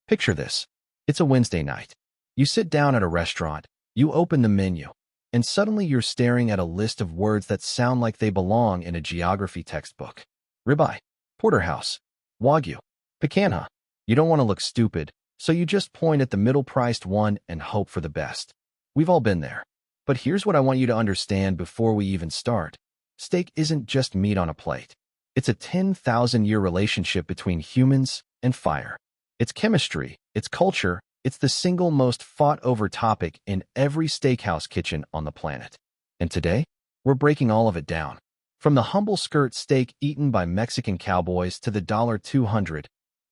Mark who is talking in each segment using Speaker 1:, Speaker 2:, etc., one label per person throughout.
Speaker 1: Picture this. It's a Wednesday night. You sit down at a restaurant, you open the menu, and suddenly you're staring at a list of words that sound like they belong in a geography textbook. Ribeye, Porterhouse, Wagyu, Picanha. You don't want to look stupid, so you just point at the middle-priced one and hope for the best. We've all been there. But here's what I want you to understand before we even start. Steak isn't just meat on a plate. It's a 10,000-year relationship between humans and fire. It's chemistry, it's culture, it's the single most fought-over topic in every steakhouse kitchen on the planet. And today, we're breaking all of it down. From the humble skirt steak eaten by Mexican cowboys to the $200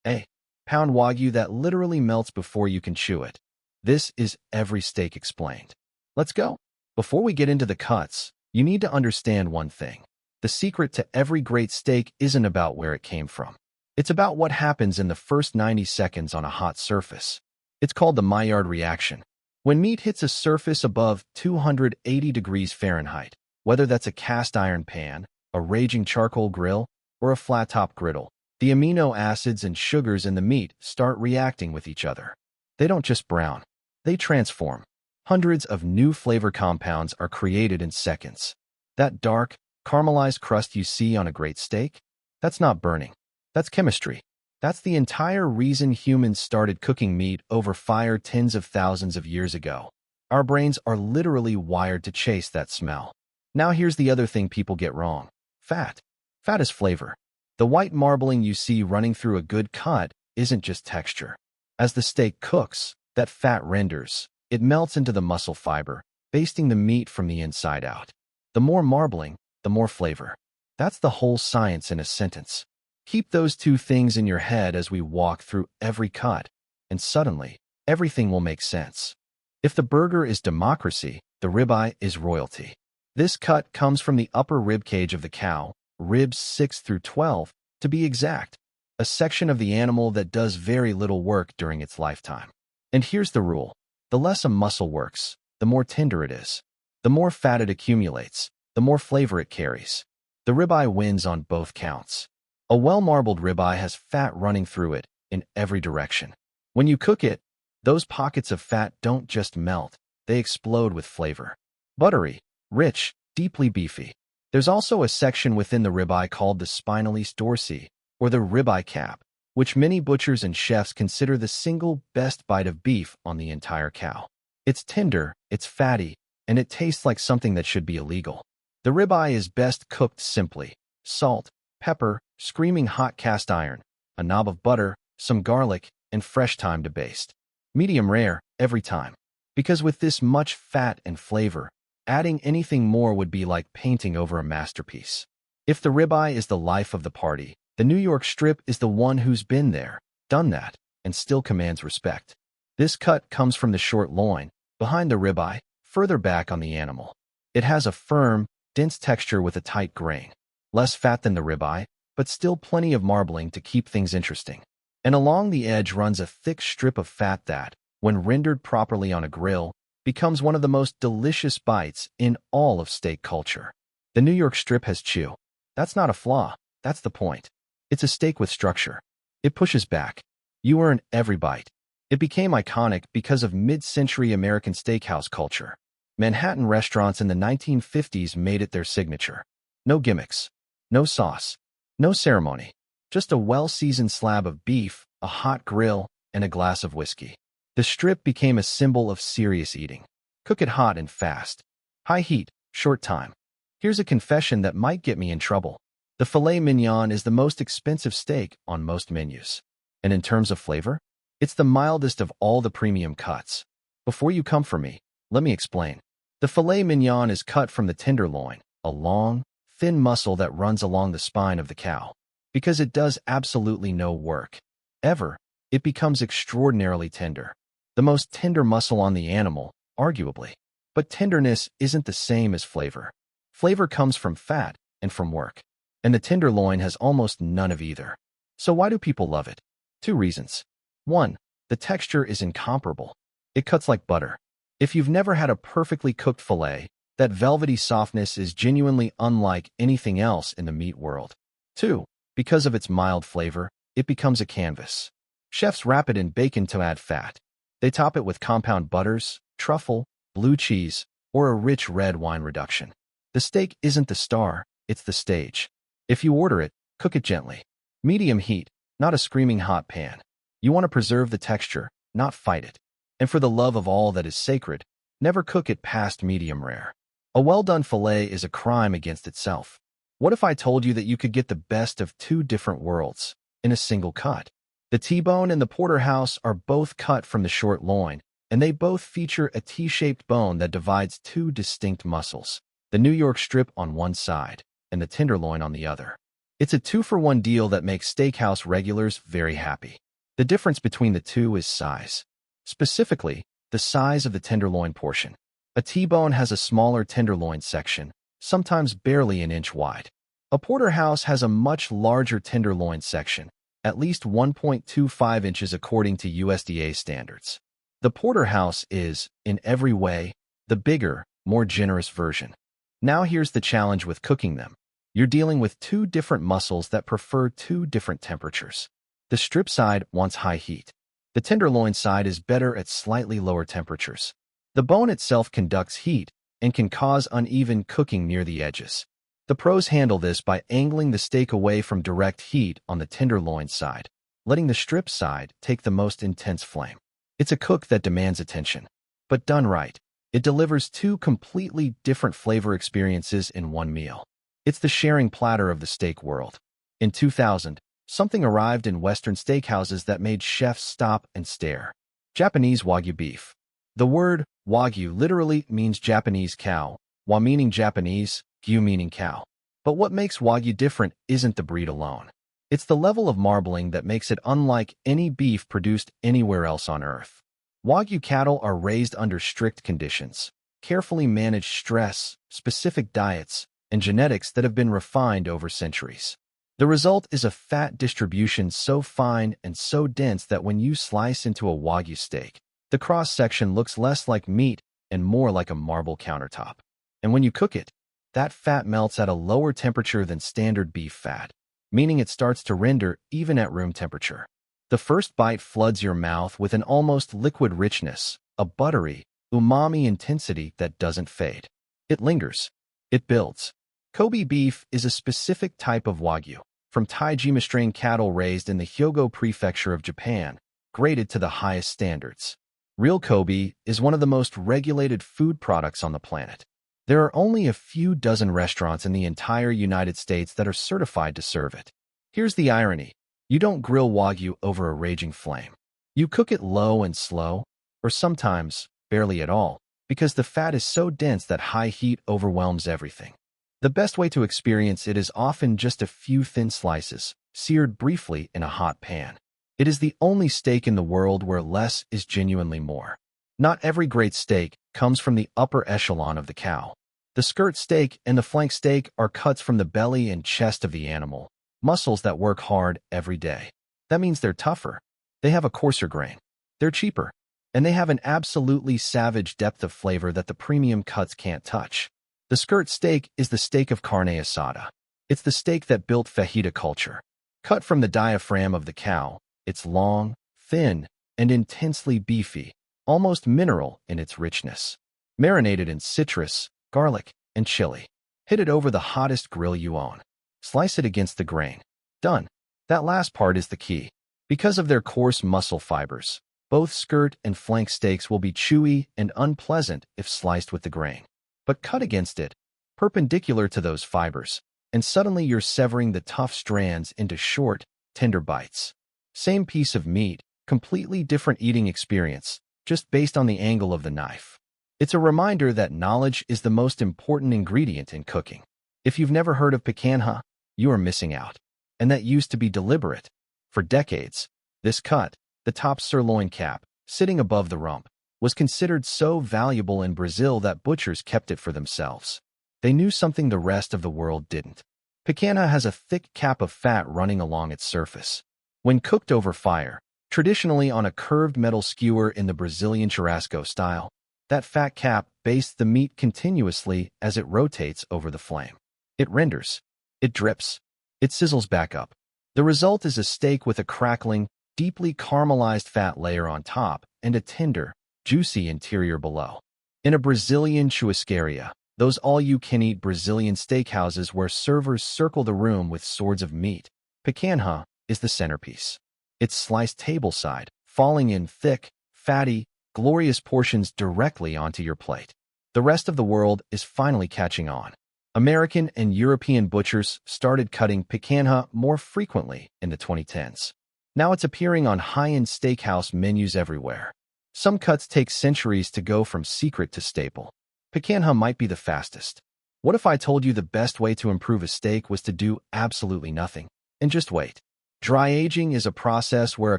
Speaker 1: a pound Wagyu that literally melts before you can chew it. This is every steak explained. Let's go. Before we get into the cuts, you need to understand one thing. The secret to every great steak isn't about where it came from. It's about what happens in the first 90 seconds on a hot surface. It's called the Maillard reaction. When meat hits a surface above 280 degrees Fahrenheit, whether that's a cast iron pan, a raging charcoal grill, or a flat-top griddle, the amino acids and sugars in the meat start reacting with each other. They don't just brown. They transform. Hundreds of new flavor compounds are created in seconds. That dark, caramelized crust you see on a great steak? That's not burning. That's chemistry. That's the entire reason humans started cooking meat over fire tens of thousands of years ago. Our brains are literally wired to chase that smell. Now here's the other thing people get wrong. Fat. Fat is flavor. The white marbling you see running through a good cut isn't just texture. As the steak cooks, that fat renders. It melts into the muscle fiber, basting the meat from the inside out. The more marbling, the more flavor. That's the whole science in a sentence. Keep those two things in your head as we walk through every cut, and suddenly, everything will make sense. If the burger is democracy, the ribeye is royalty. This cut comes from the upper rib cage of the cow, ribs 6 through 12, to be exact, a section of the animal that does very little work during its lifetime. And here's the rule. The less a muscle works, the more tender it is. The more fat it accumulates, the more flavor it carries. The ribeye wins on both counts. A well-marbled ribeye has fat running through it in every direction. When you cook it, those pockets of fat don't just melt, they explode with flavor. Buttery, rich, deeply beefy. There's also a section within the ribeye called the spinalis dorsi, or the ribeye cap, which many butchers and chefs consider the single best bite of beef on the entire cow. It's tender, it's fatty, and it tastes like something that should be illegal. The ribeye is best cooked simply. Salt, pepper, screaming hot cast iron, a knob of butter, some garlic, and fresh thyme to baste. Medium rare, every time. Because with this much fat and flavor, adding anything more would be like painting over a masterpiece. If the ribeye is the life of the party, the New York strip is the one who's been there, done that, and still commands respect. This cut comes from the short loin, behind the ribeye, further back on the animal. It has a firm, dense texture with a tight grain. Less fat than the ribeye, but still plenty of marbling to keep things interesting. And along the edge runs a thick strip of fat that, when rendered properly on a grill, becomes one of the most delicious bites in all of steak culture. The New York strip has chew. That's not a flaw, that's the point. It's a steak with structure. It pushes back. You earn every bite. It became iconic because of mid-century American steakhouse culture. Manhattan restaurants in the 1950s made it their signature. No gimmicks. No sauce. No ceremony. Just a well-seasoned slab of beef, a hot grill, and a glass of whiskey. The strip became a symbol of serious eating. Cook it hot and fast. High heat, short time. Here's a confession that might get me in trouble. The filet mignon is the most expensive steak on most menus. And in terms of flavor, it's the mildest of all the premium cuts. Before you come for me, let me explain. The filet mignon is cut from the tenderloin, a long, thin muscle that runs along the spine of the cow. Because it does absolutely no work. Ever, it becomes extraordinarily tender. The most tender muscle on the animal, arguably. But tenderness isn't the same as flavor. Flavor comes from fat and from work. And the tenderloin has almost none of either. So why do people love it? 2 reasons. 1, the texture is incomparable. It cuts like butter. If you've never had a perfectly cooked filet, that velvety softness is genuinely unlike anything else in the meat world. 2, because of its mild flavor, it becomes a canvas. Chefs wrap it in bacon to add fat. They top it with compound butters, truffle, blue cheese, or a rich red wine reduction. The steak isn't the star, it's the stage. If you order it, cook it gently. Medium heat, not a screaming hot pan. You want to preserve the texture, not fight it. And for the love of all that is sacred, never cook it past medium rare. A well-done fillet is a crime against itself. What if I told you that you could get the best of two different worlds in a single cut? The T-bone and the Porterhouse are both cut from the short loin, and they both feature a T-shaped bone that divides two distinct muscles, the New York strip on one side and the tenderloin on the other. It's a 2-for-1 deal that makes steakhouse regulars very happy. The difference between the two is size. Specifically, the size of the tenderloin portion. A T-bone has a smaller tenderloin section, sometimes barely an inch wide. A Porterhouse has a much larger tenderloin section, at least 1.25 inches according to USDA standards. The Porterhouse is, in every way, the bigger, more generous version. Now here's the challenge with cooking them. You're dealing with two different muscles that prefer two different temperatures. The strip side wants high heat. The tenderloin side is better at slightly lower temperatures. The bone itself conducts heat and can cause uneven cooking near the edges. The pros handle this by angling the steak away from direct heat on the tenderloin side, letting the strip side take the most intense flame. It's a cook that demands attention. But done right, it delivers two completely different flavor experiences in one meal. It's the sharing platter of the steak world. In 2000, something arrived in Western steakhouses that made chefs stop and stare. Japanese Wagyu beef. The word Wagyu literally means Japanese cow, while meaning Japanese, Gyu meaning cow. But what makes Wagyu different isn't the breed alone. It's the level of marbling that makes it unlike any beef produced anywhere else on earth. Wagyu cattle are raised under strict conditions, carefully managed stress, specific diets, and genetics that have been refined over centuries. The result is a fat distribution so fine and so dense that when you slice into a Wagyu steak, the cross-section looks less like meat and more like a marble countertop. And when you cook it, that fat melts at a lower temperature than standard beef fat, meaning it starts to render even at room temperature. The first bite floods your mouth with an almost liquid richness, a buttery, umami intensity that doesn't fade. It lingers. It builds. Kobe beef is a specific type of Wagyu, from Taijima strain cattle raised in the Hyogo prefecture of Japan, graded to the highest standards. Real Kobe is one of the most regulated food products on the planet. There are only a few dozen restaurants in the entire United States that are certified to serve it. Here's the irony. You don't grill Wagyu over a raging flame. You cook it low and slow, or sometimes barely at all, because the fat is so dense that high heat overwhelms everything. The best way to experience it is often just a few thin slices, seared briefly in a hot pan. It is the only steak in the world where less is genuinely more. Not every great steak comes from the upper echelon of the cow. The skirt steak and the flank steak are cuts from the belly and chest of the animal, muscles that work hard every day. That means they're tougher. They have a coarser grain. They're cheaper. And they have an absolutely savage depth of flavor that the premium cuts can't touch. The skirt steak is the steak of carne asada. It's the steak that built fajita culture. Cut from the diaphragm of the cow, it's long, thin, and intensely beefy, almost mineral in its richness. Marinated in citrus, garlic, and chili. Hit it over the hottest grill you own. Slice it against the grain. Done. That last part is the key. Because of their coarse muscle fibers, both skirt and flank steaks will be chewy and unpleasant if sliced with the grain. But cut against it, perpendicular to those fibers, and suddenly you're severing the tough strands into short, tender bites. Same piece of meat, completely different eating experience, just based on the angle of the knife. It's a reminder that knowledge is the most important ingredient in cooking. If you've never heard of picanha, you are missing out. And that used to be deliberate. For decades, this cut, the top sirloin cap, sitting above the rump, was considered so valuable in Brazil that butchers kept it for themselves. They knew something the rest of the world didn't. Picanha has a thick cap of fat running along its surface. When cooked over fire, traditionally on a curved metal skewer in the Brazilian churrasco style, that fat cap bastes the meat continuously as it rotates over the flame. It renders. It drips. It sizzles back up. The result is a steak with a crackling, deeply caramelized fat layer on top, and a tender, juicy interior below. In a Brazilian churrascaria, those all-you-can-eat Brazilian steakhouses where servers circle the room with swords of meat, picanha is the centerpiece. It's sliced tableside, falling in thick, fatty, glorious portions directly onto your plate. The rest of the world is finally catching on. American and European butchers started cutting picanha more frequently in the 2010s. Now it's appearing on high-end steakhouse menus everywhere. Some cuts take centuries to go from secret to staple. Picanha might be the fastest. What if I told you the best way to improve a steak was to do absolutely nothing and just wait? Dry aging is a process where a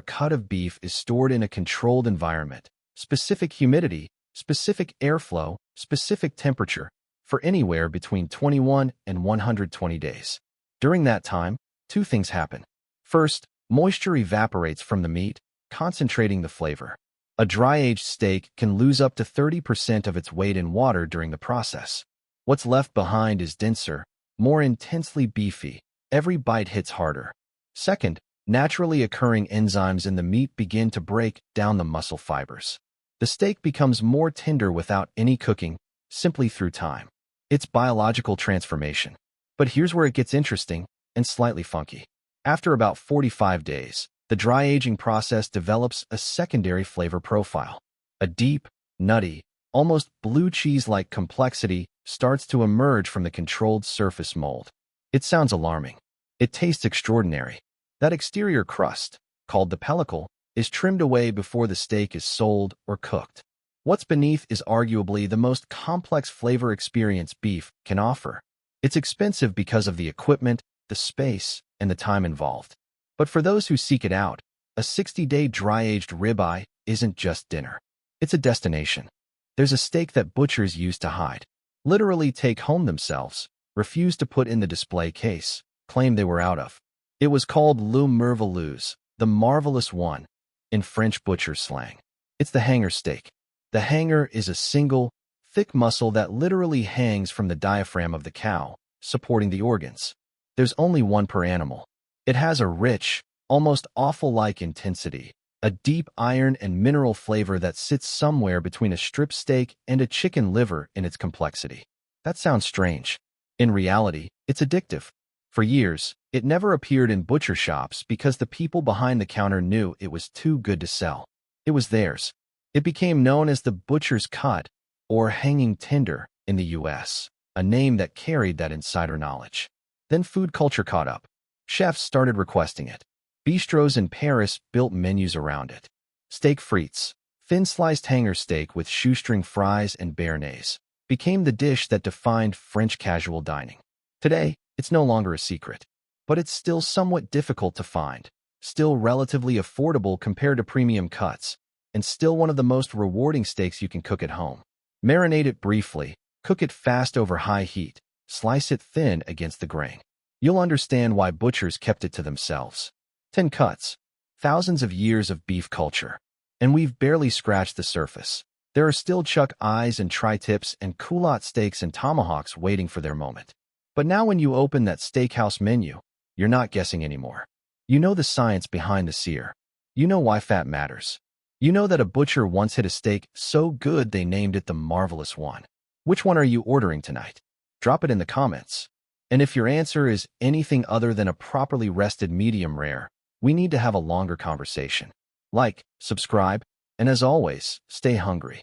Speaker 1: cut of beef is stored in a controlled environment, specific humidity, specific airflow, specific temperature, for anywhere between 21 and 120 days. During that time, two things happen. First, moisture evaporates from the meat, concentrating the flavor. A dry-aged steak can lose up to 30% of its weight in water during the process. What's left behind is denser, more intensely beefy. Every bite hits harder. Second, naturally occurring enzymes in the meat begin to break down the muscle fibers. The steak becomes more tender without any cooking, simply through time. It's biological transformation. But here's where it gets interesting and slightly funky. After about 45 days, the dry aging process develops a secondary flavor profile. A deep, nutty, almost blue cheese-like complexity starts to emerge from the controlled surface mold. It sounds alarming. It tastes extraordinary. That exterior crust, called the pellicle, is trimmed away before the steak is sold or cooked. What's beneath is arguably the most complex flavor experience beef can offer. It's expensive because of the equipment, the space, and the time involved. But for those who seek it out, a 60-day dry-aged ribeye isn't just dinner. It's a destination. There's a steak that butchers used to hide, literally take home themselves, refuse to put in the display case, claim they were out of. It was called le merveilleux, the marvelous one, in French butcher slang. It's the hanger steak. The hanger is a single, thick muscle that literally hangs from the diaphragm of the cow, supporting the organs. There's only one per animal. It has a rich, almost offal-like intensity, a deep iron and mineral flavor that sits somewhere between a strip steak and a chicken liver in its complexity. That sounds strange. In reality, it's addictive. For years, it never appeared in butcher shops because the people behind the counter knew it was too good to sell. It was theirs. It became known as the butcher's cut, or hanging tender, in the U.S., a name that carried that insider knowledge. Then food culture caught up. Chefs started requesting it. Bistros in Paris built menus around it. Steak frites, thin-sliced hanger steak with shoestring fries and béarnaise, became the dish that defined French casual dining. Today, it's no longer a secret. But it's still somewhat difficult to find, still relatively affordable compared to premium cuts, and still one of the most rewarding steaks you can cook at home. Marinate it briefly, cook it fast over high heat, slice it thin against the grain. You'll understand why butchers kept it to themselves. 10 cuts, thousands of years of beef culture. And we've barely scratched the surface. There are still chuck eyes and tri-tips and culotte steaks and tomahawks waiting for their moment. But now when you open that steakhouse menu, you're not guessing anymore. You know the science behind the sear. You know why fat matters. You know that a butcher once hit a steak so good they named it the marvelous one. Which one are you ordering tonight? Drop it in the comments. And if your answer is anything other than a properly rested medium rare, we need to have a longer conversation. Like, subscribe, and as always, stay hungry.